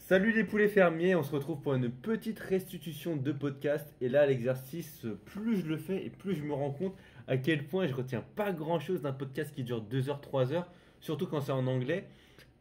Salut les poulets fermiers, on se retrouve pour une petite restitution de podcast. Et là, l'exercice, plus je le fais et plus je me rends compte à quel point je retiens pas grand chose d'un podcast qui dure 2 heures, 3 heures, surtout quand c'est en anglais.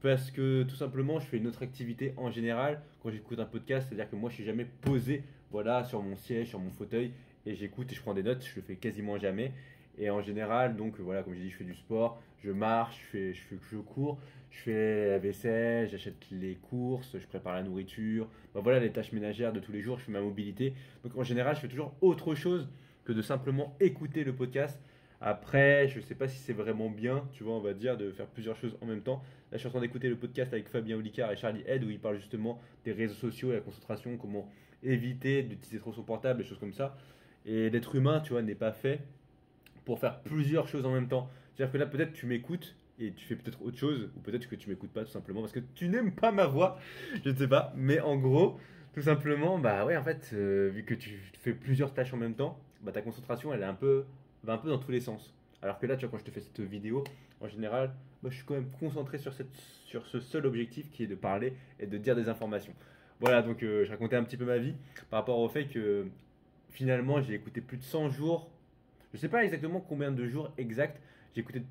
Parce que tout simplement, je fais une autre activité en général quand j'écoute un podcast, c'est-à-dire que moi je suis jamais posé voilà, sur mon siège, sur mon fauteuil et j'écoute et je prends des notes, je le fais quasiment jamais. Et en général, donc voilà, comme j'ai dit, je fais du sport, je marche, je cours, je fais la vaisselle, j'achète les courses, je prépare la nourriture. Ben voilà les tâches ménagères de tous les jours, je fais ma mobilité. Donc en général, je fais toujours autre chose que de simplement écouter le podcast. Après, je ne sais pas si c'est vraiment bien, tu vois, on va dire, de faire plusieurs choses en même temps. Là, je suis en train d'écouter le podcast avec Fabien Olicard et Charlie Head où ils parlent justement des réseaux sociaux et la concentration, comment éviter d'utiliser trop son portable, des choses comme ça. Et l'être humain, tu vois, n'est pas fait pour faire plusieurs choses en même temps. C'est-à-dire que là, peut-être tu m'écoutes et tu fais peut-être autre chose, ou peut-être que tu m'écoutes pas tout simplement parce que tu n'aimes pas ma voix, je ne sais pas. Mais en gros, tout simplement, bah ouais, en fait, vu que tu fais plusieurs tâches en même temps, bah ta concentration, elle est va un peu dans tous les sens. Alors que là, tu vois, quand je te fais cette vidéo, en général, moi, je suis quand même concentré sur ce seul objectif qui est de parler et de dire des informations. Voilà, donc je racontais un petit peu ma vie par rapport au fait que finalement, j'ai écouté plus de 100 jours. Je sais pas exactement combien de jours exacts j'ai écouté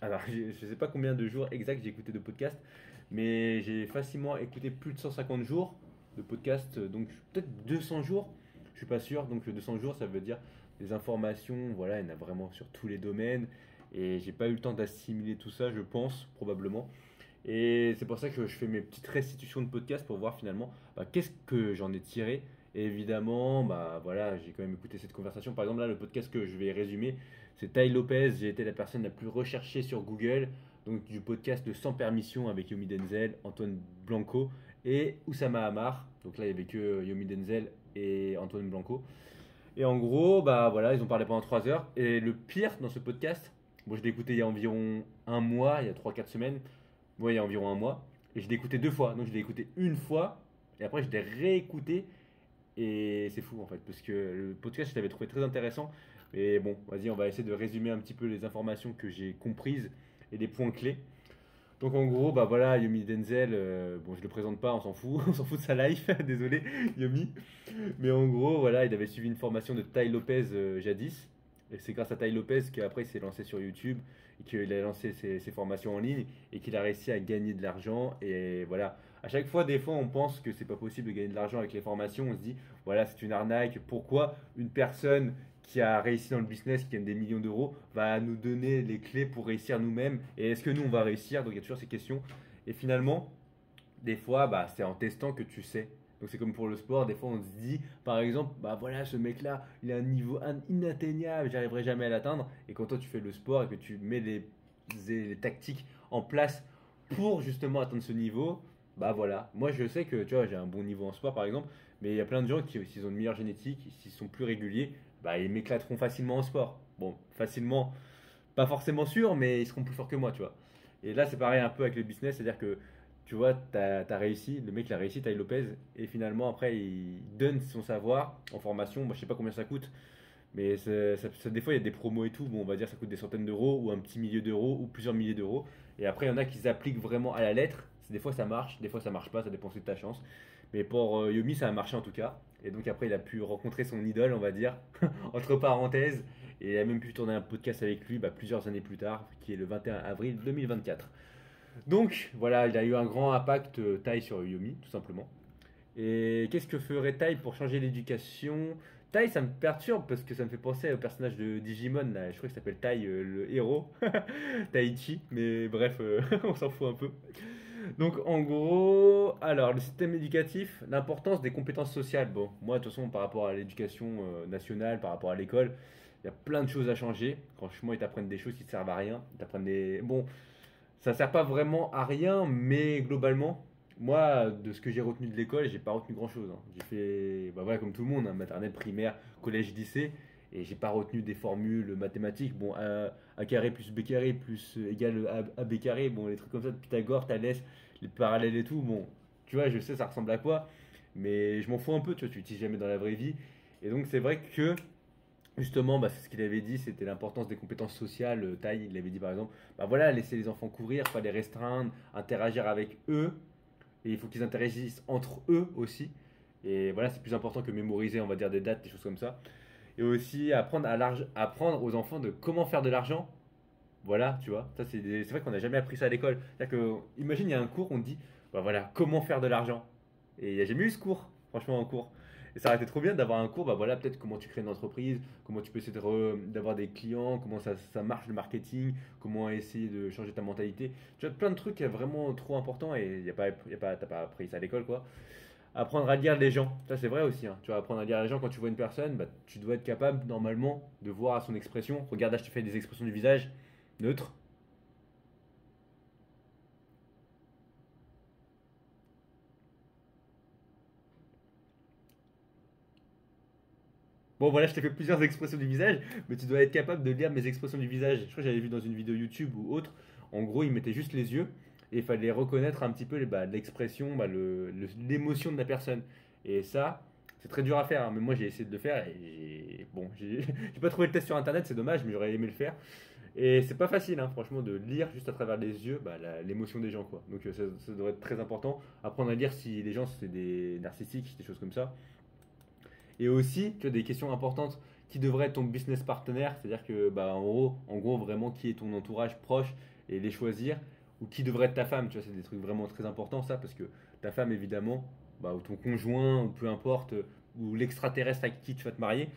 Alors, je sais pas combien de jours exacts j'ai écouté de podcast, mais j'ai facilement écouté plus de 150 jours de podcast, donc peut-être 200 jours, je suis pas sûr. Donc 200 jours, ça veut dire des informations, voilà, il y en a vraiment sur tous les domaines, et j'ai pas eu le temps d'assimiler tout ça, je pense, probablement. Et c'est pour ça que je fais mes petites restitutions de podcast pour voir finalement qu'est-ce que j'en ai tiré. Et évidemment, bah voilà, j'ai quand même écouté cette conversation. Par exemple, là, le podcast que je vais résumer, c'est Tai Lopez. J'ai été la personne la plus recherchée sur Google. Donc, du podcast de Sans Permission avec Yomi Denzel, Antoine Blanco et Oussama Hamar. Donc là, il n'y avait que Yomi Denzel et Antoine Blanco. Et en gros, bah voilà, ils ont parlé pendant 3 heures. Et le pire dans ce podcast, bon, je l'ai écouté il y a environ un mois, il y a 3 4 semaines. Ouais, il y a environ un mois. Et je l'ai écouté 2 fois. Donc je l'ai écouté une fois. Et après, je l'ai réécouté. Et c'est fou en fait. Parce que le podcast, je l'avais trouvé très intéressant. Mais bon, vas-y, on va essayer de résumer un petit peu les informations que j'ai comprises et les points clés. Donc en gros, bah voilà, Yomi Denzel, bon, je le présente pas, on s'en fout. On s'en fout de sa life. Désolé, Yomi. Mais en gros, voilà, il avait suivi une formation de Tai Lopez jadis. Et c'est grâce à Tai Lopez qu'après il s'est lancé sur YouTube et qu'il a lancé ses formations en ligne et qu'il a réussi à gagner de l'argent. Et voilà, à chaque fois, des fois, on pense que c'est pas possible de gagner de l'argent avec les formations. On se dit, voilà, c'est une arnaque. Pourquoi une personne qui a réussi dans le business, qui gagne des millions d'euros, va nous donner les clés pour réussir nous-mêmes? Et est-ce que nous, on va réussir? Donc il y a toujours ces questions. Et finalement, des fois, bah, c'est en testant que tu sais. Donc c'est comme pour le sport, des fois on se dit, par exemple, bah voilà, ce mec-là, il a un niveau inatteignable, j'arriverai jamais à l'atteindre. Et quand toi tu fais le sport et que tu mets les tactiques en place pour justement atteindre ce niveau, bah voilà. Moi je sais que tu vois, j'ai un bon niveau en sport par exemple, mais il y a plein de gens qui, s'ils ont une meilleure génétique, s'ils sont plus réguliers, bah ils m'éclateront facilement en sport. Bon, facilement, pas forcément sûr, mais ils seront plus forts que moi, tu vois. Et là c'est pareil un peu avec le business, c'est-à-dire que tu vois, t'as réussi, le mec il a réussi, Tai Lopez, et finalement après il donne son savoir en formation. Moi je sais pas combien ça coûte, mais des fois il y a des promos et tout. Bon, on va dire ça coûte des centaines d'euros, ou un petit millier d'euros, ou plusieurs milliers d'euros. Et après il y en a qui s'appliquent vraiment à la lettre. Des fois ça marche, des fois ça marche pas, ça dépend aussi de ta chance. Mais pour Yomi ça a marché en tout cas. Et donc après il a pu rencontrer son idole, on va dire, entre parenthèses. Et il a même pu tourner un podcast avec lui plusieurs années plus tard, qui est le 21 avril 2024. Donc voilà, il a eu un grand impact Tai sur Yomi, tout simplement. Et qu'est-ce que ferait Tai pour changer l'éducation? Tai, ça me perturbe parce que ça me fait penser au personnage de Digimon, là. Je crois qu'il s'appelle Tai, le héros, Taichi, mais bref, on s'en fout un peu. Donc en gros, alors le système éducatif, l'importance des compétences sociales. Bon, moi de toute façon, par rapport à l'éducation nationale, par rapport à l'école, il y a plein de choses à changer. Franchement, ils t'apprennent des choses qui ne servent à rien. Ils t'apprennent des... Bon, ça sert pas vraiment à rien, mais globalement, moi, de ce que j'ai retenu de l'école, j'ai pas retenu grand-chose, hein. J'ai fait, bah voilà, comme tout le monde, hein, maternelle, primaire, collège, lycée, et j'ai pas retenu des formules mathématiques. Bon, a carré plus b carré plus égal à b carré, bon, les trucs comme ça de Pythagore, Thalès, les parallèles et tout, bon, tu vois, je sais ça ressemble à quoi, mais je m'en fous un peu, tu vois, tu l'utilises jamais dans la vraie vie. Et donc, c'est vrai que justement, bah, c'est ce qu'il avait dit, c'était l'importance des compétences sociales. Il avait dit par exemple, bah voilà, laisser les enfants courir, pas les restreindre, interagir avec eux. Et il faut qu'ils interagissent entre eux aussi. Et voilà, c'est plus important que mémoriser, on va dire, des dates, des choses comme ça. Et aussi apprendre aux enfants de comment faire de l'argent. Voilà, tu vois. Ça, c'est vrai qu'on n'a jamais appris ça à l'école. C'est-à-dire que, imagine, il y a un cours, on te dit, bah voilà, comment faire de l'argent. Et il n'y a jamais eu ce cours, franchement, en cours. Et ça aurait été trop bien d'avoir un cours, bah voilà, peut-être comment tu crées une entreprise, comment tu peux essayer d'avoir des clients, comment ça marche le marketing, comment essayer de changer ta mentalité. Tu vois, plein de trucs vraiment trop importants et t'as pas appris ça à l'école, quoi. Apprendre à lire les gens, ça c'est vrai aussi, hein. Tu vas apprendre à lire les gens quand tu vois une personne, bah, tu dois être capable normalement de voir à son expression. Regarde, là je te fais des expressions du visage neutres. Bon voilà, je t'ai fait plusieurs expressions du visage, mais tu dois être capable de lire mes expressions du visage. Je crois que j'avais vu dans une vidéo YouTube ou autre, en gros il mettait juste les yeux et il fallait reconnaître un petit peu l'expression, l'émotion de la personne. Et ça, c'est très dur à faire, hein, mais moi j'ai essayé de le faire et bon, j'ai pas trouvé le test sur internet, c'est dommage, mais j'aurais aimé le faire. Et c'est pas facile, hein, franchement, de lire juste à travers les yeux l'émotion des gens, quoi. Donc ça devrait être très important. Apprendre à lire si les gens c'est des narcissiques, des choses comme ça. Et aussi, tu as des questions importantes. Qui devrait être ton business partenaire, c'est-à-dire que, bah, en gros, vraiment, qui est ton entourage proche et les choisir, ou qui devrait être ta femme, tu vois, c'est des trucs vraiment très importants, ça, parce que ta femme, évidemment, bah, ou ton conjoint, ou peu importe, ou l'extraterrestre avec qui tu vas te marier,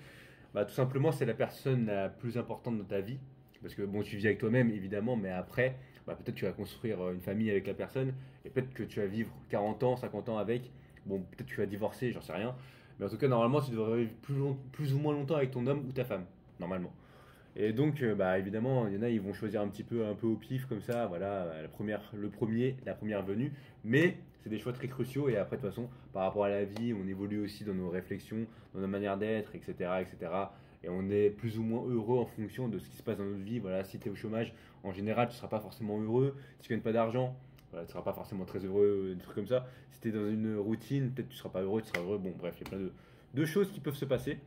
bah, tout simplement, c'est la personne la plus importante de ta vie. Parce que bon, tu vis avec toi-même, évidemment, mais après, bah, peut-être tu vas construire une famille avec la personne, et peut-être que tu vas vivre 40 ans, 50 ans avec. Bon, peut-être tu vas divorcer, j'en sais rien. Mais en tout cas, normalement, tu devrais vivre plus ou moins longtemps avec ton homme ou ta femme, normalement. Et donc, bah, évidemment, il y en a, ils vont choisir un peu au pif, comme ça, voilà, la première venue. Mais c'est des choix très cruciaux. Et après, de toute façon, par rapport à la vie, on évolue aussi dans nos réflexions, dans nos manières d'être, etc., etc. Et on est plus ou moins heureux en fonction de ce qui se passe dans notre vie. Voilà, si tu es au chômage, en général, tu ne seras pas forcément heureux. Si tu gagnes pas d'argent, voilà, tu ne seras pas forcément très heureux, des trucs comme ça. Si tu es dans une routine, peut-être tu ne seras pas heureux, tu seras heureux. Bon, bref, il y a plein de choses qui peuvent se passer.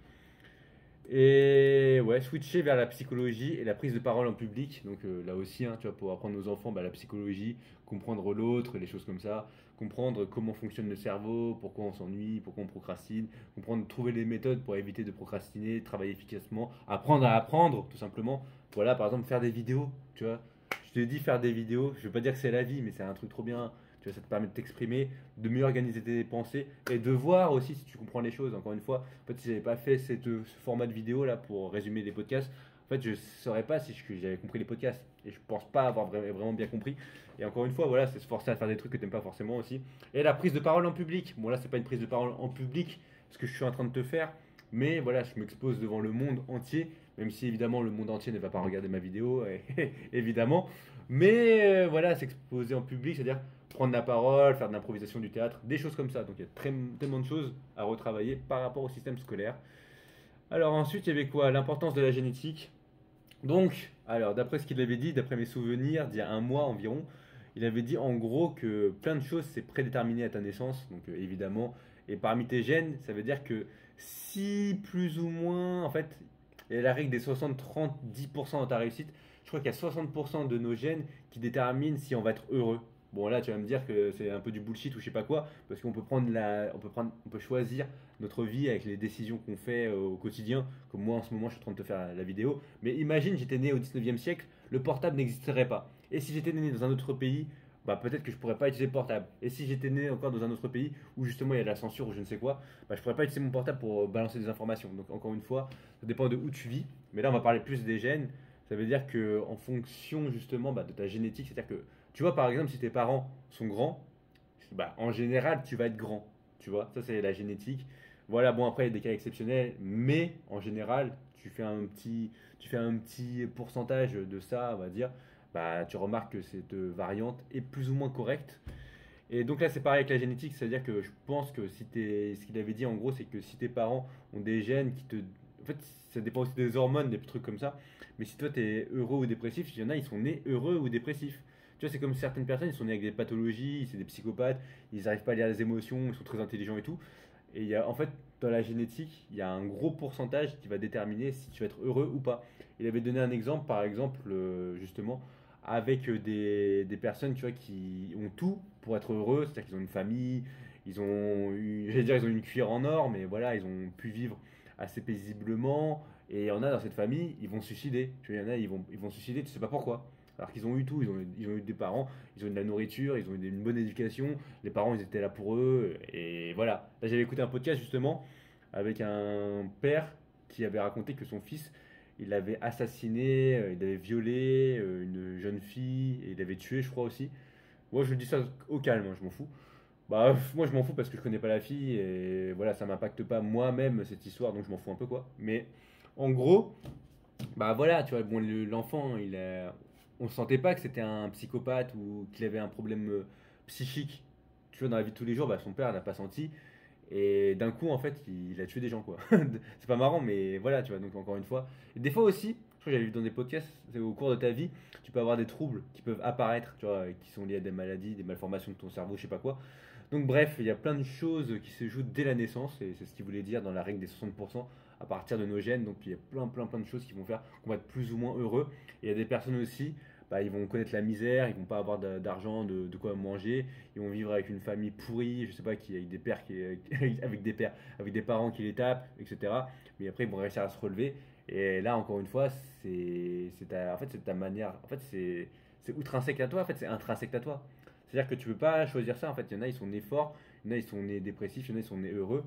Et ouais, switcher vers la psychologie et la prise de parole en public. Donc là aussi, hein, tu vois, pour apprendre aux enfants la psychologie, comprendre l'autre, les choses comme ça, comprendre comment fonctionne le cerveau, pourquoi on s'ennuie, pourquoi on procrastine, comprendre, trouver les méthodes pour éviter de procrastiner, travailler efficacement, apprendre à apprendre, tout simplement. Voilà, par exemple, faire des vidéos, tu vois. Je te dis faire des vidéos, je veux pas dire que c'est la vie, mais c'est un truc trop bien. Tu vois, ça te permet de t'exprimer, de mieux organiser tes pensées et de voir aussi si tu comprends les choses. Encore une fois, en fait, si j'avais pas fait ce format de vidéo là pour résumer les podcasts, en fait, je saurais pas si j'avais compris les podcasts. Et je pense pas avoir vraiment bien compris. Et encore une fois, voilà, c'est se forcer à faire des trucs que t'aimes pas forcément aussi. Et la prise de parole en public. Bon, là, c'est pas une prise de parole en public, ce que je suis en train de te faire. Mais voilà, je m'expose devant le monde entier. Même si évidemment le monde entier ne va pas regarder ma vidéo, évidemment. Mais voilà, s'exposer en public, c'est-à-dire prendre la parole, faire de l'improvisation du théâtre, des choses comme ça. Donc il y a tellement de choses à retravailler par rapport au système scolaire. Alors ensuite, il y avait quoi? L'importance de la génétique. Donc, alors d'après ce qu'il avait dit, d'après mes souvenirs, d'il y a un mois environ, il avait dit en gros que plein de choses c'est prédéterminé à ta naissance, donc évidemment, et parmi tes gènes, ça veut dire que si plus ou moins, en fait, il y a la règle des 60-30-10% dans ta réussite, je crois qu'il y a 60% de nos gènes qui déterminent si on va être heureux. Bon là tu vas me dire que c'est un peu du bullshit ou je sais pas quoi, parce qu'on peut on peut choisir notre vie avec les décisions qu'on fait au quotidien, comme moi en ce moment je suis en train de te faire la vidéo, mais imagine j'étais né au 19e siècle, le portable n'existerait pas. Et si j'étais né dans un autre pays, bah peut-être que je pourrais pas utiliser le portable. Et si j'étais né encore dans un autre pays où justement il y a de la censure ou je ne sais quoi, bah je pourrais pas utiliser mon portable pour balancer des informations. Donc encore une fois, ça dépend de où tu vis. Mais là on va parler plus des gènes. Ça veut dire que en fonction justement de ta génétique, c'est-à-dire que tu vois par exemple si tes parents sont grands, bah en général tu vas être grand. Tu vois, ça c'est la génétique. Voilà, bon après il y a des cas exceptionnels, mais en général tu fais un petit pourcentage de ça, on va dire, bah, tu remarques que cette variante est plus ou moins correcte. Et donc là, c'est pareil avec la génétique, c'est-à-dire que je pense que ce qu'il avait dit en gros, c'est que si tes parents ont des gènes qui te. En fait, ça dépend aussi des hormones, des trucs comme ça. Mais si toi, tu es heureux ou dépressif, il y en a, ils sont nés heureux ou dépressifs. Tu vois, c'est comme certaines personnes, ils sont nés avec des pathologies, c'est des psychopathes, ils n'arrivent pas à lire les émotions, ils sont très intelligents et tout. Et il y a, en fait, dans la génétique, il y a un gros pourcentage qui va déterminer si tu vas être heureux ou pas. Il avait donné un exemple, par exemple, justement, avec des personnes, tu vois, qui ont tout pour être heureux, c'est-à-dire qu'ils ont une famille, j'allais dire, ils ont une cuillère en or, mais voilà, ils ont pu vivre assez paisiblement. Et il y en a dans cette famille, ils vont se suicider. Tu vois, il y en a, ils vont se suicider, tu sais pas pourquoi. Alors qu'ils ont eu tout, ils ont eu des parents, ils ont eu de la nourriture, ils ont eu une bonne éducation, les parents ils étaient là pour eux, et voilà. Là j'avais écouté un podcast justement avec un père qui avait raconté que son fils, il avait assassiné, il avait violé une jeune fille, et il avait tué je crois aussi. Moi je dis ça au calme, hein, je m'en fous. Bah moi je m'en fous parce que je connais pas la fille, et voilà, ça m'impacte pas moi-même cette histoire, donc je m'en fous un peu quoi. Mais en gros, bah voilà, tu vois, bon, l'enfant, on sentait pas que c'était un psychopathe ou qu'il avait un problème psychique. Tu vois, dans la vie de tous les jours, bah, son père n'a pas senti. Et d'un coup, en fait, il a tué des gens, quoi. C'est pas marrant, mais voilà, tu vois, donc encore une fois. Et des fois aussi, je crois que j'avais vu dans des podcasts, c'est au cours de ta vie, tu peux avoir des troubles qui peuvent apparaître, tu vois, qui sont liés à des maladies, des malformations de ton cerveau, je sais pas quoi. Donc bref, il y a plein de choses qui se jouent dès la naissance, et c'est ce qu'il voulait dire dans la règle des 60% à partir de nos gènes. Donc il y a plein de choses qui vont faire qu'on va être plus ou moins heureux. Et il y a des personnes aussi, bah, ils vont connaître la misère, ils vont pas avoir d'argent, de quoi manger, ils vont vivre avec une famille pourrie, je sais pas, avec des pères avec des pères, avec des parents qui les tapent, etc. Mais après ils vont réussir à se relever. Et là encore une fois, en fait c'est ta manière, en fait c'est outrinsèque à toi, en fait c'est intrinsèque à toi. C'est-à-dire que tu peux pas choisir ça, en fait il y en a ils sont nés forts, il y en a ils sont nés dépressifs, il y en a ils sont nés heureux.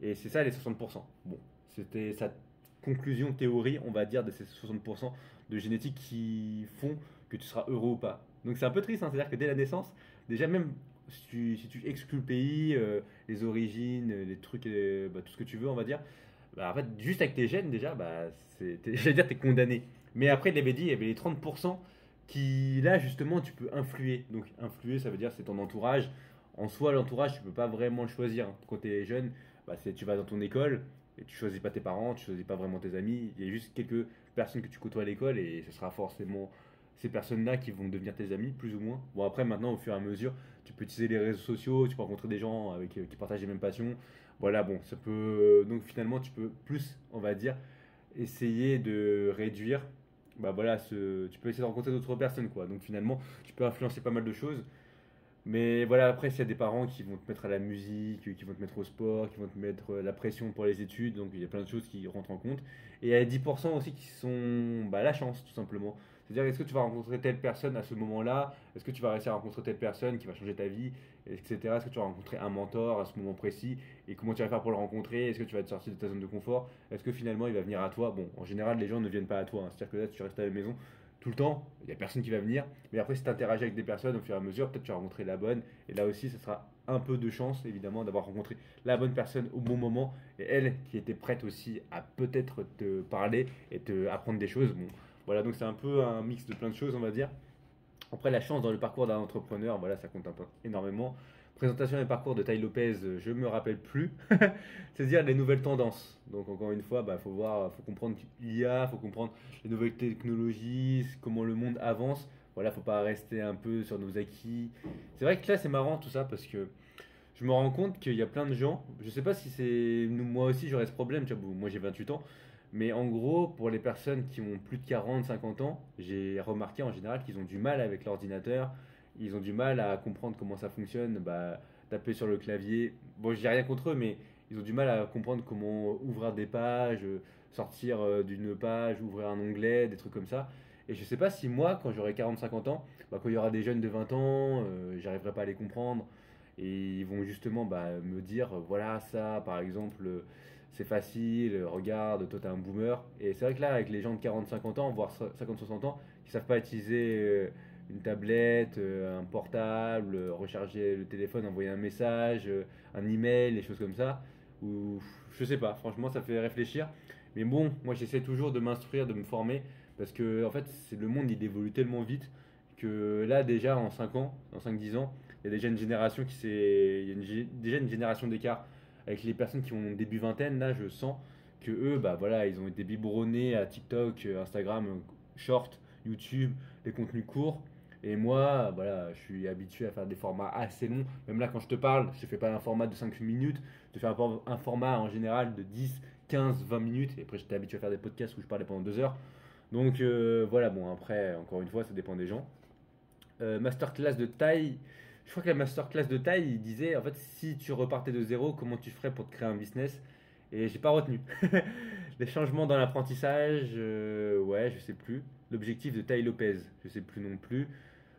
Et c'est ça les 60%. Bon, c'était sa conclusion théorie, on va dire, de ces 60% de génétique qui font que tu seras heureux ou pas. Donc c'est un peu triste, hein, c'est-à-dire que dès la naissance, déjà même si tu exclus le pays, les origines, les trucs, bah, tout ce que tu veux, on va dire, bah, en fait, juste avec tes gènes, déjà, bah, j'allais dire, t'es condamné. Mais après, il avait dit, il y avait les 30% qui, là, justement, tu peux influer. Donc, influer, ça veut dire, c'est ton entourage. En soi, l'entourage, tu peux pas vraiment le choisir, hein. Quand tu es jeune, bah, tu vas dans ton école, et tu choisis pas tes parents, tu choisis pas vraiment tes amis. Il y a juste quelques personnes que tu côtoies à l'école, et ce sera forcément ces personnes-là qui vont devenir tes amis, plus ou moins. Bon, après, maintenant, au fur et à mesure, tu peux utiliser les réseaux sociaux, tu peux rencontrer des gens qui partagent les mêmes passions. Voilà, bon, ça peut. Donc finalement, tu peux plus, on va dire, essayer de réduire. Bah voilà, tu peux essayer de rencontrer d'autres personnes, quoi. Donc finalement, tu peux influencer pas mal de choses. Mais voilà, après, s'il y a des parents qui vont te mettre à la musique, qui vont te mettre au sport, qui vont te mettre la pression pour les études, donc il y a plein de choses qui rentrent en compte. Et il y a 10% aussi qui sont bah, la chance, tout simplement. C'est-à-dire, est-ce que tu vas rencontrer telle personne à ce moment-là? Est-ce que tu vas réussir à rencontrer telle personne qui va changer ta vie, etc. Est-ce que tu vas rencontrer un mentor à ce moment précis? Et comment tu vas faire pour le rencontrer? Est-ce que tu vas te sortir de ta zone de confort? Est-ce que finalement il va venir à toi? Bon, en général, les gens ne viennent pas à toi, hein. C'est-à-dire que là, tu restes à la maison tout le temps, il n'y a personne qui va venir. Mais après, si tu interagis avec des personnes au fur et à mesure, peut-être tu vas rencontrer la bonne. Et là aussi, ce sera un peu de chance, évidemment, d'avoir rencontré la bonne personne au bon moment. Et elle qui était prête aussi à peut-être te parler et te apprendre des choses. Bon, voilà, donc c'est un peu un mix de plein de choses, on va dire. Après, la chance dans le parcours d'un entrepreneur, voilà, ça compte un peu énormément. Présentation et parcours de Tai Lopez, je me rappelle plus. C'est-à-dire les nouvelles tendances. Donc encore une fois, bah, faut voir, faut comprendre l'IA, faut comprendre les nouvelles technologies, comment le monde avance. Voilà, faut pas rester un peu sur nos acquis. C'est vrai que là, c'est marrant tout ça parce que je me rends compte qu'il y a plein de gens. Je sais pas si c'est moi aussi j'aurais ce problème. Tu vois, bon, moi j'ai 28 ans. Mais en gros, pour les personnes qui ont plus de 40, 50 ans, j'ai remarqué en général qu'ils ont du mal avec l'ordinateur, ils ont du mal à comprendre comment ça fonctionne, bah, taper sur le clavier. Bon, je dis rien contre eux, mais ils ont du mal à comprendre comment ouvrir des pages, sortir d'une page, ouvrir un onglet, des trucs comme ça. Et je sais pas si moi, quand j'aurai 40, 50 ans, bah, quand il y aura des jeunes de 20 ans, j'arriverai pas à les comprendre. Et ils vont justement bah, me dire, voilà, ça, par exemple, c'est facile, regarde, toi t'es un boomer. Et c'est vrai que là, avec les gens de 40-50 ans, voire 50-60 ans, qui savent pas utiliser une tablette, un portable, recharger le téléphone, envoyer un message, un email, des choses comme ça, ou je sais pas, franchement, ça fait réfléchir. Mais bon, moi j'essaie toujours de m'instruire, de me former, parce que en fait, le monde il évolue tellement vite que là, déjà en 5 ans, en 5-10 ans, il y a déjà une génération il y a déjà une génération d'écart avec les personnes qui ont début vingtaine. Là, je sens que eux, bah voilà, ils ont été biberonnés à TikTok, Instagram, short, YouTube, des contenus courts. Et moi, voilà, je suis habitué à faire des formats assez longs. Même là, quand je te parle, je ne fais pas un format de 5 minutes. Je fais un format en général de 10, 15, 20 minutes. Et après, j'étais habitué à faire des podcasts où je parlais pendant 2 heures. Donc voilà, bon après, encore une fois, ça dépend des gens. Masterclass de taille, je crois que la masterclass de taille, il disait en fait si tu repartais de zéro, comment tu ferais pour te créer un business? Et j'ai pas retenu. Les changements dans l'apprentissage, ouais, je sais plus. L'objectif de Taille Lopez, je sais plus non plus.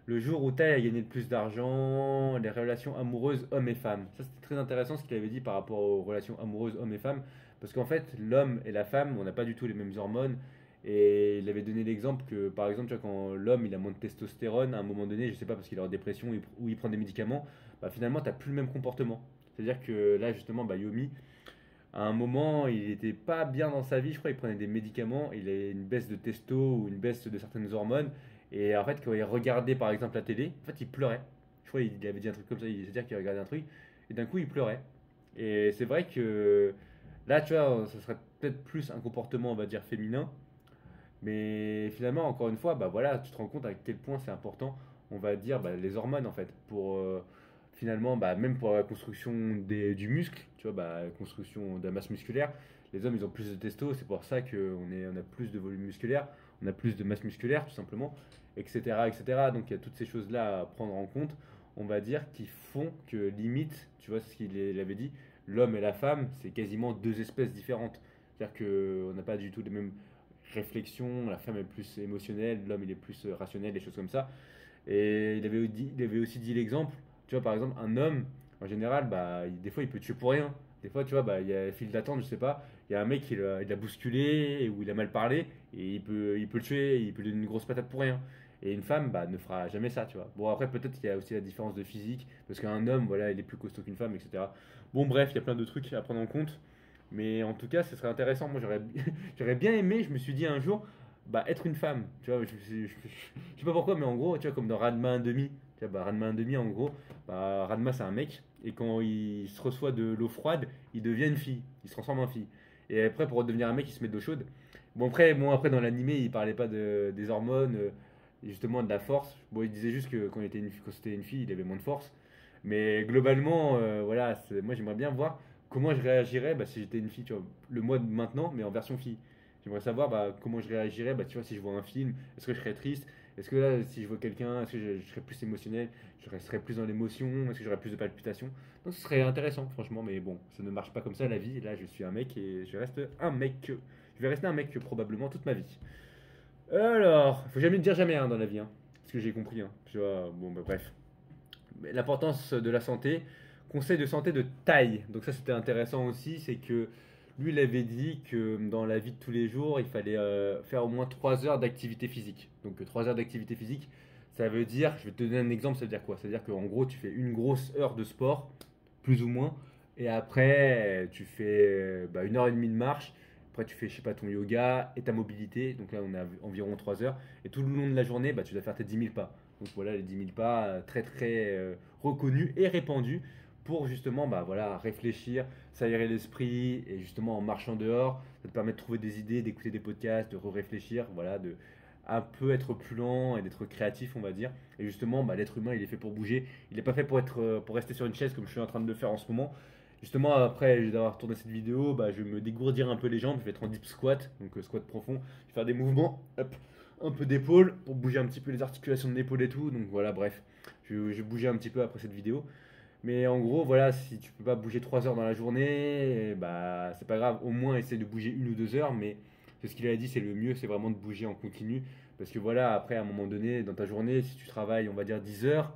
Le jour où Taille a gagné le plus d'argent, les relations amoureuses hommes et femmes. Ça, c'était très intéressant ce qu'il avait dit par rapport aux relations amoureuses hommes et femmes. Parce qu'en fait, l'homme et la femme, on n'a pas du tout les mêmes hormones. Et il avait donné l'exemple que, par exemple, tu vois, quand l'homme il a moins de testostérone, à un moment donné, je sais pas, parce qu'il est en dépression ou il prend des médicaments, bah, finalement, tu n'as plus le même comportement. C'est-à-dire que là, justement, bah, Yomi, à un moment, il n'était pas bien dans sa vie, je crois, il prenait des médicaments, il a une baisse de testo ou une baisse de certaines hormones. Et en fait, quand il regardait par exemple la télé, en fait, il pleurait. Je crois qu'il avait dit un truc comme ça, c'est-à-dire qu'il regardait un truc, et d'un coup, il pleurait. Et c'est vrai que là, tu vois, ça serait peut-être plus un comportement, on va dire, féminin. Mais finalement, encore une fois, bah voilà, tu te rends compte à quel point c'est important, on va dire, bah, les hormones en fait, pour finalement, bah, même pour la construction du muscle, tu vois, bah, la construction de la masse musculaire, les hommes ils ont plus de testo, c'est pour ça on a plus de volume musculaire, on a plus de masse musculaire tout simplement, etc. etc. Donc il y a toutes ces choses-là à prendre en compte, on va dire, qui font que limite, tu vois, ce qu'il avait dit, l'homme et la femme, c'est quasiment deux espèces différentes. C'est-à-dire qu'on n'a pas du tout les mêmes réflexion, la femme est plus émotionnelle, l'homme il est plus rationnel, des choses comme ça. Et il avait aussi dit l'exemple, tu vois, par exemple, un homme, en général, bah, des fois il peut tuer pour rien. Des fois, tu vois, bah, il y a la file d'attente, je sais pas, il y a un mec il a bousculé ou il a mal parlé et il peut le tuer, il peut lui donner une grosse patate pour rien. Et une femme, bah, ne fera jamais ça, tu vois. Bon, après, peut-être qu'il y a aussi la différence de physique, parce qu'un homme, voilà, il est plus costaud qu'une femme, etc. Bon, bref, il y a plein de trucs à prendre en compte. Mais en tout cas, ce serait intéressant. Moi, j'aurais bien aimé, je me suis dit un jour, bah, être une femme. Tu vois, je sais pas pourquoi, mais en gros, tu vois, comme dans Ranma 1,5, tu vois, bah, Ranma 1,5, en gros, bah, Ranma, c'est un mec, et quand il se reçoit de l'eau froide, il devient une fille, il se transforme en fille. Et après, pour devenir un mec, il se met de l'eau chaude. Bon, après dans l'animé, il parlait pas des hormones, justement de la force. Bon, il disait juste que quand c'était une fille, il avait moins de force. Mais globalement, voilà, moi j'aimerais bien voir comment je réagirais bah, si j'étais une fille, tu vois, le mois de maintenant, mais en version fille. J'aimerais savoir bah, comment je réagirais, bah, tu vois, si je vois un film, est-ce que je serais triste? Est-ce que là, si je vois quelqu'un, est-ce que je serais plus émotionnel? Je serais plus dans l'émotion? Est-ce que j'aurais plus de palpitations? Donc ce serait intéressant, franchement, mais bon, ça ne marche pas comme ça la vie. Là, je suis un mec et je reste un mec. Je vais rester un mec probablement toute ma vie. Alors, faut jamais dire jamais hein, dans la vie, hein, ce que j'ai compris. Hein. Tu vois, bon, bah, bref. Mais l'importance de la santé, conseil de santé de taille. Donc ça c'était intéressant aussi, c'est que lui il avait dit que dans la vie de tous les jours, il fallait faire au moins 3 heures d'activité physique. Donc 3 heures d'activité physique, ça veut dire, je vais te donner un exemple, ça veut dire quoi? Ça veut dire qu'en gros tu fais une grosse heure de sport, plus ou moins, et après tu fais bah, 1 heure et demie de marche, après tu fais, je sais pas, ton yoga et ta mobilité, donc là on a environ 3 heures, et tout le long de la journée, bah, tu dois faire tes 10 000 pas. Donc voilà les 10 000 pas très très reconnus et répandus pour justement bah, voilà, réfléchir, s'aérer l'esprit et justement en marchant dehors, ça te permet de trouver des idées, d'écouter des podcasts, de réfléchir, voilà, de un peu être plus lent et d'être créatif on va dire. Et justement bah, l'être humain il est fait pour bouger, il n'est pas fait pour rester sur une chaise comme je suis en train de le faire en ce moment. Justement, après d'avoir tourné cette vidéo, bah, je vais me dégourdir un peu les jambes. Je vais être en deep squat, donc squat profond. Je vais faire des mouvements, hop, un peu d'épaule pour bouger un petit peu les articulations de l'épaule et tout. Donc voilà, bref, je vais bouger un petit peu après cette vidéo. Mais en gros, voilà, si tu peux pas bouger 3 heures dans la journée, bah c'est pas grave. Au moins, essaie de bouger 1 ou 2 heures. Mais c'est ce qu'il a dit, c'est le mieux, c'est vraiment de bouger en continu. Parce que voilà, après, à un moment donné, dans ta journée, si tu travailles, on va dire 10 heures,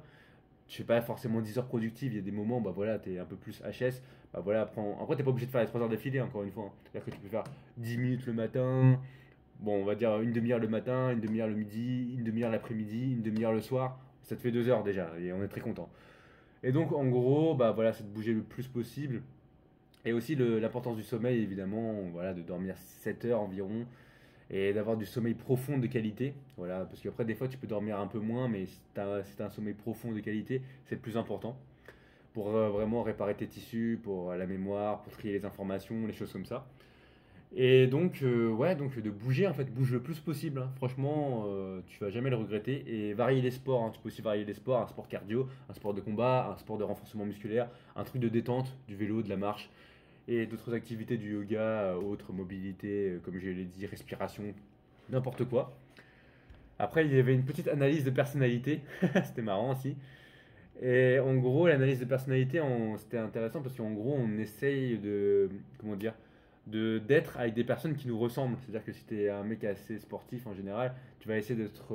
tu fais pas forcément 10 heures productives, il y a des moments, bah voilà, tu es un peu plus HS, bah voilà, après t'es pas obligé de faire les 3 heures d'affilée, encore une fois, hein. C'est-à-dire que tu peux faire 10 minutes le matin, bon, on va dire une demi-heure le matin, une demi-heure le midi, une demi-heure l'après-midi, une demi-heure le soir, ça te fait 2 heures déjà, et on est très content. Et donc, en gros, bah voilà, c'est de bouger le plus possible, et aussi l'importance du sommeil, évidemment, voilà, de dormir 7 heures environ, et d'avoir du sommeil profond de qualité. Voilà, parce qu'après, des fois, tu peux dormir un peu moins, mais si t'as un sommeil profond de qualité, c'est le plus important pour vraiment réparer tes tissus, pour la mémoire, pour trier les informations, les choses comme ça. Et donc, ouais, donc de bouger, en fait, bouge le plus possible, hein. Franchement, tu vas jamais le regretter. Et varier les sports, hein. Tu peux aussi varier les sports, un sport cardio, un sport de combat, un sport de renforcement musculaire, un truc de détente, du vélo, de la marche, et d'autres activités du yoga, autres mobilité, comme je l'ai dit, respiration, n'importe quoi. Après, il y avait une petite analyse de personnalité, c'était marrant aussi. Et en gros, l'analyse de personnalité, c'était intéressant parce qu'en gros, on essaye de, comment dire, d'être avec des personnes qui nous ressemblent. C'est-à-dire que si tu es un mec assez sportif en général, tu vas essayer d'être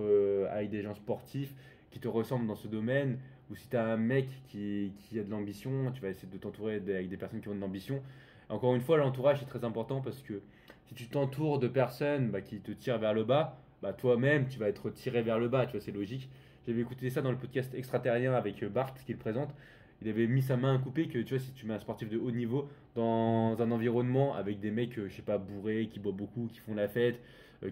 avec des gens sportifs qui te ressemblent dans ce domaine. Ou si tu as un mec qui a de l'ambition, tu vas essayer de t'entourer avec des personnes qui ont de l'ambition. Encore une fois, l'entourage est très important parce que si tu t'entoures de personnes bah, qui te tirent vers le bas, bah, toi-même, tu vas être tiré vers le bas. Tu vois, c'est logique. J'avais écouté ça dans le podcast Extraterrien avec Bart qui le présente. Il avait mis sa main à couper que tu vois, si tu mets un sportif de haut niveau dans un environnement avec des mecs, je sais pas, bourrés, qui boivent beaucoup, qui font la fête,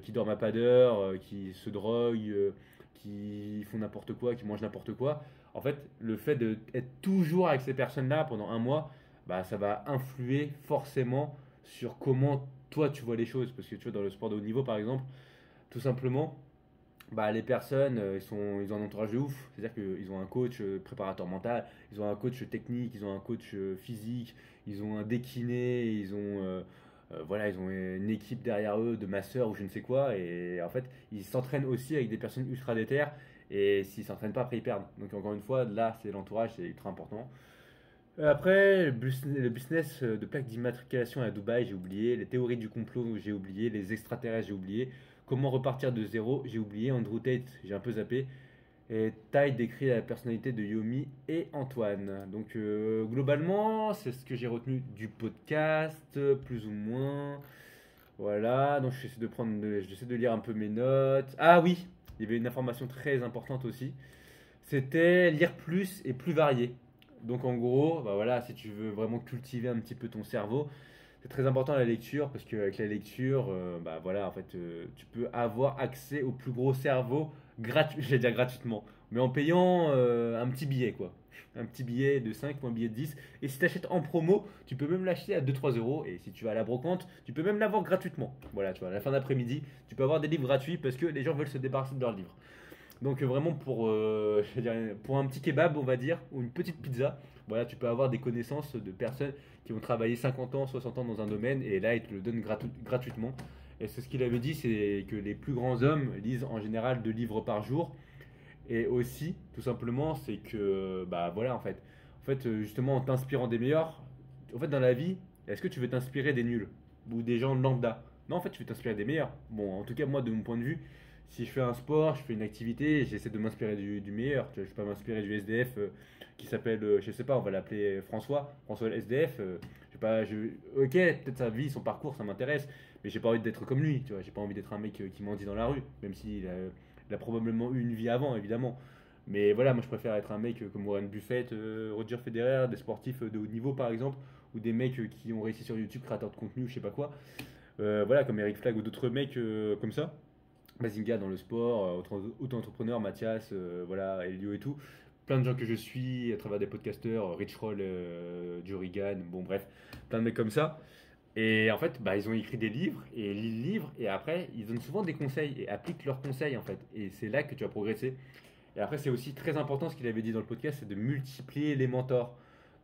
qui dorment à pas d'heure, qui se droguent, qui font n'importe quoi, qui mangent n'importe quoi. En fait, le fait d'être toujours avec ces personnes-là pendant un mois, bah, ça va influer forcément sur comment toi tu vois les choses. Parce que tu vois, dans le sport de haut niveau par exemple, tout simplement, bah, les personnes, ils ont un entourage de ouf. C'est-à-dire qu'ils ont un coach préparateur mental, ils ont un coach technique, ils ont un coach physique, ils ont un dékiné, voilà, ils ont une équipe derrière eux de masseurs ou je ne sais quoi. Et en fait, ils s'entraînent aussi avec des personnes ultra déter. Et s'ils s'entraînent pas, après ils perdent. Donc encore une fois, là, c'est l'entourage, c'est ultra important. Après, le business de plaques d'immatriculation à Dubaï, j'ai oublié. Les théories du complot, j'ai oublié. Les extraterrestres, j'ai oublié. Comment repartir de zéro, j'ai oublié. Andrew Tate, j'ai un peu zappé. Et Ty décrit la personnalité de Yomi et Antoine. Donc, globalement, c'est ce que j'ai retenu du podcast, plus ou moins. Voilà, donc j'essaie de lire un peu mes notes. Ah oui, il y avait une information très importante aussi. C'était lire plus et plus varié. Donc en gros, bah voilà, si tu veux vraiment cultiver un petit peu ton cerveau, c'est très important la lecture parce qu'avec la lecture, bah voilà, en fait, tu peux avoir accès au plus gros cerveau je vais dire gratuitement, mais en payant un petit billet quoi. Un petit billet de 5 ou un billet de 10. Et si tu achètes en promo, tu peux même l'acheter à 2-3 euros. Et si tu vas à la brocante, tu peux même l'avoir gratuitement. Voilà, tu vois, à la fin d'après-midi, tu peux avoir des livres gratuits parce que les gens veulent se débarrasser de leurs livres. Donc vraiment je veux dire, pour un petit kebab, on va dire, ou une petite pizza, voilà, tu peux avoir des connaissances de personnes qui ont travaillé 50 ans, 60 ans dans un domaine, et là, ils te le donnent gratuitement. Et c'est ce qu'il avait dit, c'est que les plus grands hommes lisent en général 2 livres par jour. Et aussi, tout simplement, c'est que, bah voilà, en fait, justement, en t'inspirant des meilleurs, en fait, dans la vie, est-ce que tu veux t'inspirer des nuls ou des gens lambda? Non, en fait, tu veux t'inspirer des meilleurs. Bon, en tout cas, moi, de mon point de vue, si je fais un sport, je fais une activité, j'essaie de m'inspirer du meilleur. Tu vois, je peux pas m'inspirer du SDF qui s'appelle, je sais pas, on va l'appeler François le SDF. Je sais pas, ok, peut-être sa vie, son parcours, ça m'intéresse, mais j'ai pas envie d'être comme lui. Tu vois, j'ai pas envie d'être un mec qui mendie dans la rue, même s'il a probablement eu une vie avant, évidemment. Mais voilà, moi je préfère être un mec comme Warren Buffett, Roger Federer, des sportifs de haut niveau par exemple, ou des mecs qui ont réussi sur YouTube, créateurs de contenu, ou je sais pas quoi. Voilà, comme Eric Flag ou d'autres mecs comme ça. Mazinga dans le sport, auto-entrepreneur, Mathias, voilà, Elio et tout. Plein de gens que je suis à travers des podcasteurs, Rich Roll, Joe Rogan, bon bref, plein de mecs comme ça. Et en fait, bah, ils ont écrit des livres et lisent le livre et après, ils donnent souvent des conseils et appliquent leurs conseils en fait. Et c'est là que tu vas progresser. Et après, c'est aussi très important ce qu'il avait dit dans le podcast, c'est de multiplier les mentors.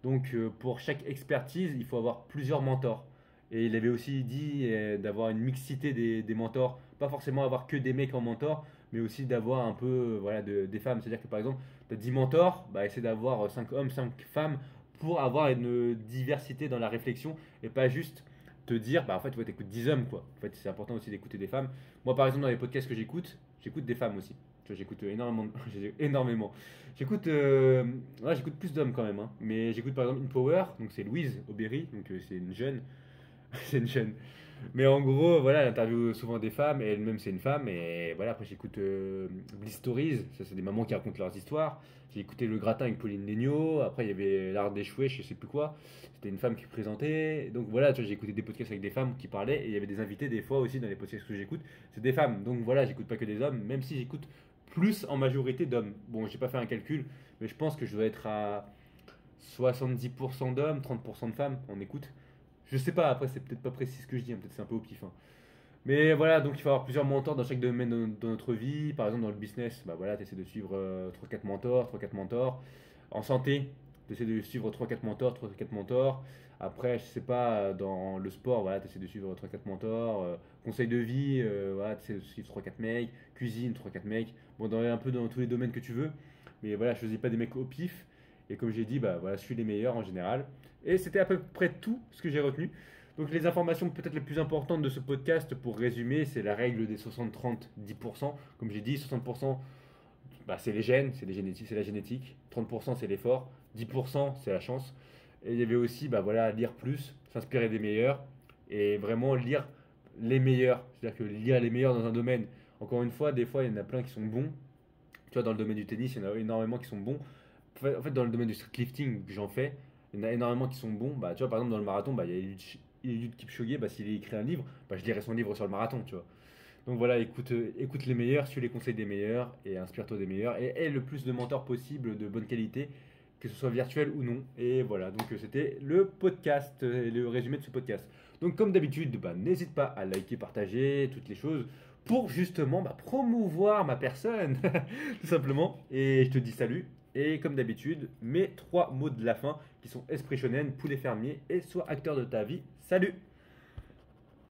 Donc, pour chaque expertise, il faut avoir plusieurs mentors. Et il avait aussi dit d'avoir une mixité des mentors, pas forcément avoir que des mecs en mentor, mais aussi d'avoir un peu voilà, des femmes. C'est-à-dire que par exemple, tu as 10 mentors, bah, essaie d'avoir 5 hommes, 5 femmes pour avoir une diversité dans la réflexion et pas juste te dire, bah en fait, ouais, t'écoutes 10 hommes quoi. En fait, c'est important aussi d'écouter des femmes. Moi, par exemple, dans les podcasts que j'écoute des femmes aussi. Tu vois, j'écoute énormément, énormément. J'écoute, ouais, j'écoute plus d'hommes quand même, hein. Mais j'écoute par exemple Power, donc c'est Louise Aubéry, donc c'est une jeune, c'est une jeune. Mais en gros, voilà, elle interviewe souvent des femmes, et elle-même c'est une femme, et voilà, après j'écoute Bliss Stories, ça c'est des mamans qui racontent leurs histoires. J'ai écouté Le Gratin avec Pauline Legnaud, après il y avait L'Art d'échouer, je sais plus quoi, c'était une femme qui présentait. Donc voilà, tu vois, j'ai écouté des podcasts avec des femmes qui parlaient, et il y avait des invités des fois aussi dans les podcasts que j'écoute, c'est des femmes. Donc voilà, j'écoute pas que des hommes, même si j'écoute plus en majorité d'hommes. Bon, j'ai pas fait un calcul, mais je pense que je dois être à 70% d'hommes, 30% de femmes en écoute. Je sais pas, après c'est peut-être pas précis ce que je dis, hein, peut-être c'est un peu au pif, hein. Mais voilà, donc il faut avoir plusieurs mentors dans chaque domaine dans notre vie. Par exemple, dans le business, bah voilà, tu essaies de suivre 3-4 mentors, 3-4 mentors. En santé, Tu essaies de suivre trois quatre mentors, trois quatre mentors. Après, je sais pas, dans le sport, voilà, tu essaies de suivre trois quatre mentors. Conseil de vie, voilà, tu essaies de suivre trois quatre mecs. Cuisine, trois quatre mecs. Bon, un peu dans tous les domaines que tu veux. Mais voilà, choisis pas des mecs au pif. Et comme j'ai dit, bah voilà, je suis les meilleurs en général. Et c'était à peu près tout ce que j'ai retenu. Donc les informations peut-être les plus importantes de ce podcast, pour résumer, c'est la règle des 60-30-10%. Comme j'ai dit, 60%, bah, c'est les gènes, c'est la génétique. 30% c'est l'effort. 10% c'est la chance. Et il y avait aussi, bah voilà, lire plus, s'inspirer des meilleurs. Et vraiment lire les meilleurs. C'est-à-dire que lire les meilleurs dans un domaine. Encore une fois, des fois, il y en a plein qui sont bons. Tu vois, dans le domaine du tennis, il y en a énormément qui sont bons. En fait, dans le domaine du streetlifting que j'en fais, il y en a énormément qui sont bons. Bah, tu vois, par exemple, dans le marathon, bah, il y a Eliud Kipchoge, bah, s'il a écrit un livre, bah, je lirai son livre sur le marathon, tu vois. Donc voilà, écoute les meilleurs, suis les conseils des meilleurs et inspire-toi des meilleurs. Et aie le plus de mentors possible de bonne qualité, que ce soit virtuel ou non. Et voilà, donc c'était le podcast, le résumé de ce podcast. Donc comme d'habitude, bah, n'hésite pas à liker, partager, toutes les choses pour justement bah, promouvoir ma personne, tout simplement. Et je te dis salut. Et comme d'habitude, mes trois mots de la fin qui sont esprit shonen, poulet fermier et sois acteur de ta vie. Salut!